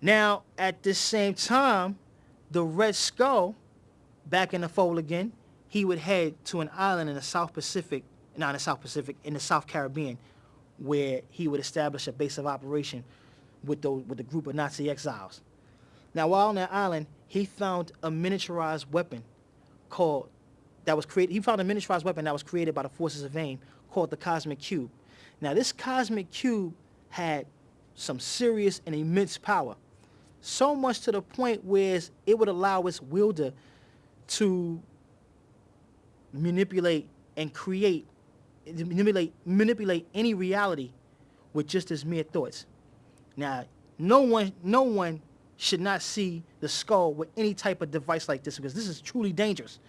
Now, at the same time, the Red Skull, back in the fold again, he would head to an island in the South Pacific, not in the South Pacific, in the South Caribbean, where he would establish a base of operation with the group of Nazi exiles. Now, while on that island, he found a miniaturized weapon called that was created. He found a miniaturized weapon that was created by the forces of AIM called the Cosmic Cube. Now, this Cosmic Cube had some serious and immense power, so much to the point where it would allow its wielder to manipulate and manipulate any reality with just his mere thoughts. Now, no one should not see the skull with any type of device like this, because this is truly dangerous.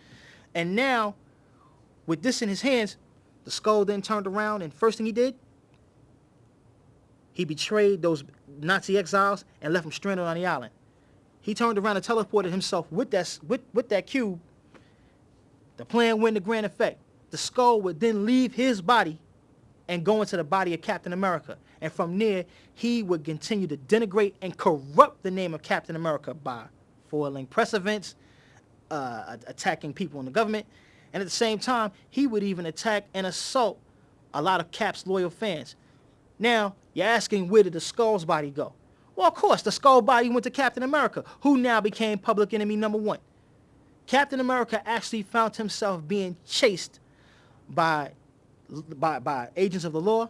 And now, with this in his hands, the skull then turned around, and first thing he did, he betrayed those Nazi exiles and left them stranded on the island. He turned around and teleported himself with that cube. The plan went into grand effect. The skull would then leave his body and go into the body of Captain America. And from there, he would continue to denigrate and corrupt the name of Captain America by foiling press events, attacking people in the government, and at the same time, he would even attack and assault a lot of Cap's loyal fans. Now, you're asking, where did the skull's body go? Well, of course, the skull body went to Captain America, who now became public enemy number one. Captain America actually found himself being chased by agents of the law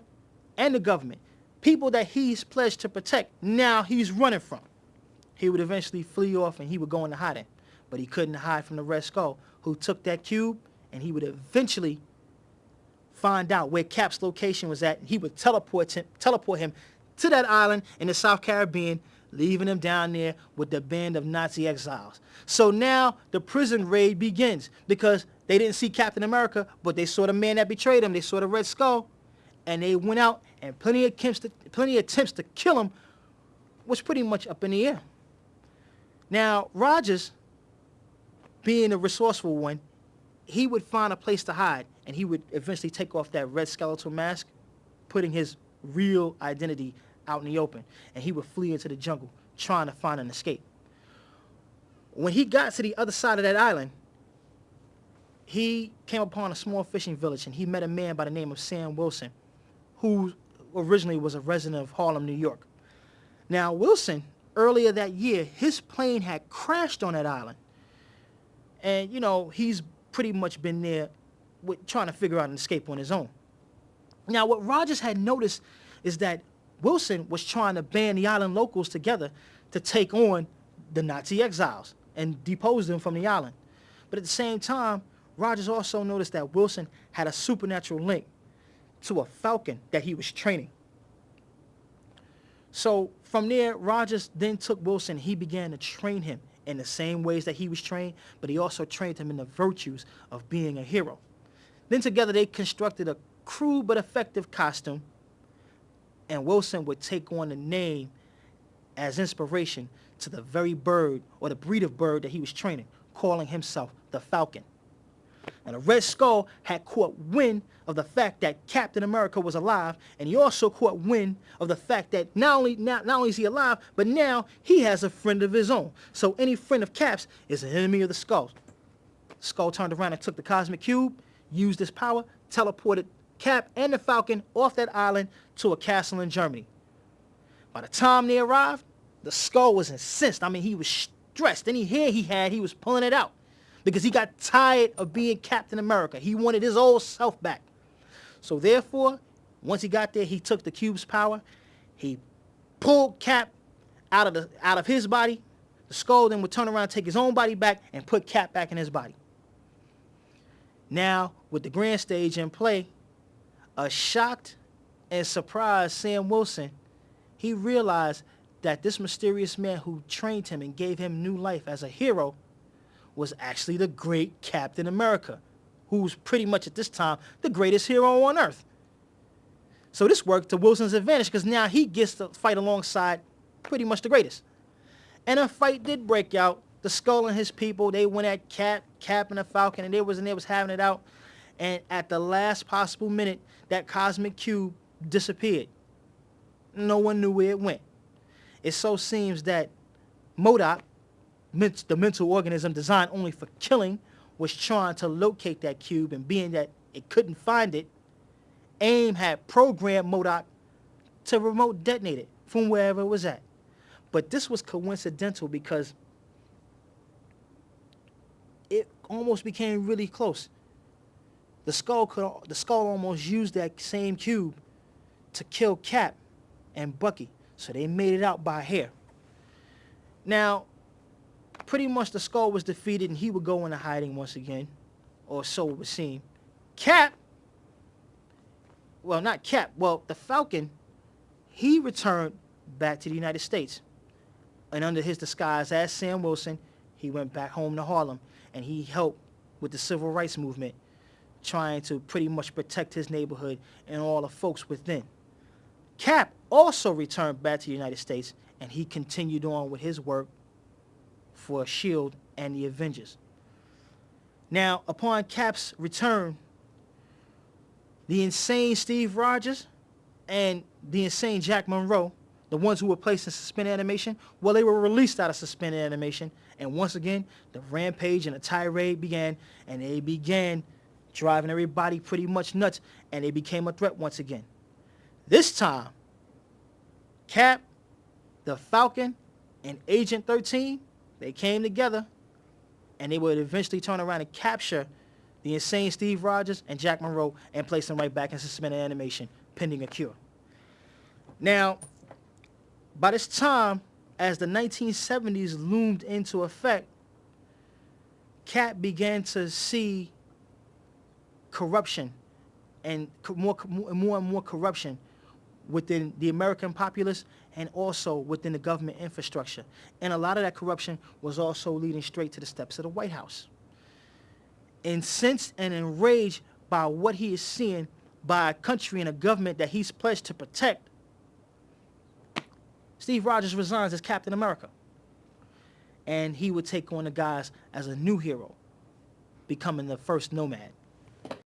and the government, people that he's pledged to protect. Now he's running from. He would eventually flee off and he would go into hiding, but he couldn't hide from the Red Skull, who took that cube, and he would eventually find out where Cap's location was at. He would teleport him to that island in the South Caribbean, leaving him down there with the band of Nazi exiles. So now the prison raid begins, because they didn't see Captain America, but they saw the man that betrayed him. They saw the Red Skull, and they went out, and plenty of attempts to kill him was pretty much up in the air. Now, Rogers, being a resourceful one, he would find a place to hide, and he would eventually take off that red skeletal mask, putting his real identity out in the open, and he would flee into the jungle, trying to find an escape. When he got to the other side of that island, he came upon a small fishing village, and he met a man by the name of Sam Wilson, who originally was a resident of Harlem, New York. Now, Wilson, earlier that year, his plane had crashed on that island, and, he's pretty much been there trying to figure out an escape on his own. Now, what Rogers had noticed is that Wilson was trying to band the island locals together to take on the Nazi exiles and depose them from the island. But at the same time, Rogers also noticed that Wilson had a supernatural link to a falcon that he was training. So from there, Rogers then took Wilson. He began to train him in the same ways that he was trained, but he also trained him in the virtues of being a hero. Then together they constructed a crude but effective costume, and Wilson would take on the name as inspiration to the very bird or the breed of bird that he was training, calling himself the Falcon. And the Red Skull had caught wind of the fact that Captain America was alive, and he also caught wind of the fact that not only is he alive, but now he has a friend of his own. So any friend of Cap's is an enemy of the Skull. Skull turned around and took the Cosmic Cube, used his power, teleported Cap and the Falcon off that island to a castle in Germany. By the time they arrived, the Skull was incensed. I mean, he was stressed. Any hair he was pulling it out, because he got tired of being Captain America. He wanted his old self back. So therefore, once he got there, he took the cube's power. He pulled Cap out of his body. The Skull then would turn around, take his own body back, and put Cap back in his body. Now, with the grand stage in play, a shocked and surprised Sam Wilson, he realized that this mysterious man who trained him and gave him new life as a hero was actually the great Captain America, who's pretty much at this time the greatest hero on Earth. So this worked to Wilson's advantage, because now he gets to fight alongside pretty much the greatest. And a fight did break out. The Skull and his people, they went at Cap and the Falcon, and they was having it out. And at the last possible minute, that Cosmic Cube disappeared. No one knew where it went. it so seems that MODOK, the mental organism designed only for killing, was trying to locate that cube, and being that it couldn't find it, AIM had programmed MODOK to remote detonate it from wherever it was at. But this was coincidental because it almost became really close. The skull almost used that same cube to kill Cap and Bucky, so they made it out by a hair. Now, pretty much the skull was defeated and he would go into hiding once again, or so it would seem. Cap, well, not Cap, well, the Falcon, he returned back to the United States. And under his disguise as Sam Wilson, he went back home to Harlem, and he helped with the civil rights movement, trying to pretty much protect his neighborhood and all the folks within. Cap also returned back to the United States, and he continued on with his work for S.H.I.E.L.D. and the Avengers. Now, upon Cap's return, the insane Steve Rogers and the insane Jack Monroe, the ones who were placed in suspended animation, well, they were released out of suspended animation, and once again, the rampage and the tirade began, and they began driving everybody pretty much nuts, and they became a threat once again. This time, Cap, the Falcon, and Agent 13, they came together, and they would eventually turn around and capture the insane Steve Rogers and Jack Monroe and place them right back in suspended animation, pending a cure. Now, by this time, as the 1970s loomed into effect, Cap began to see corruption and more and more corruption within the American populace and also within the government infrastructure. And a lot of that corruption was also leading straight to the steps of the White House. Incensed and enraged by what he is seeing by a country and a government that he's pledged to protect, Steve Rogers resigns as Captain America. And he would take on the guise as a new hero, becoming the first Nomad.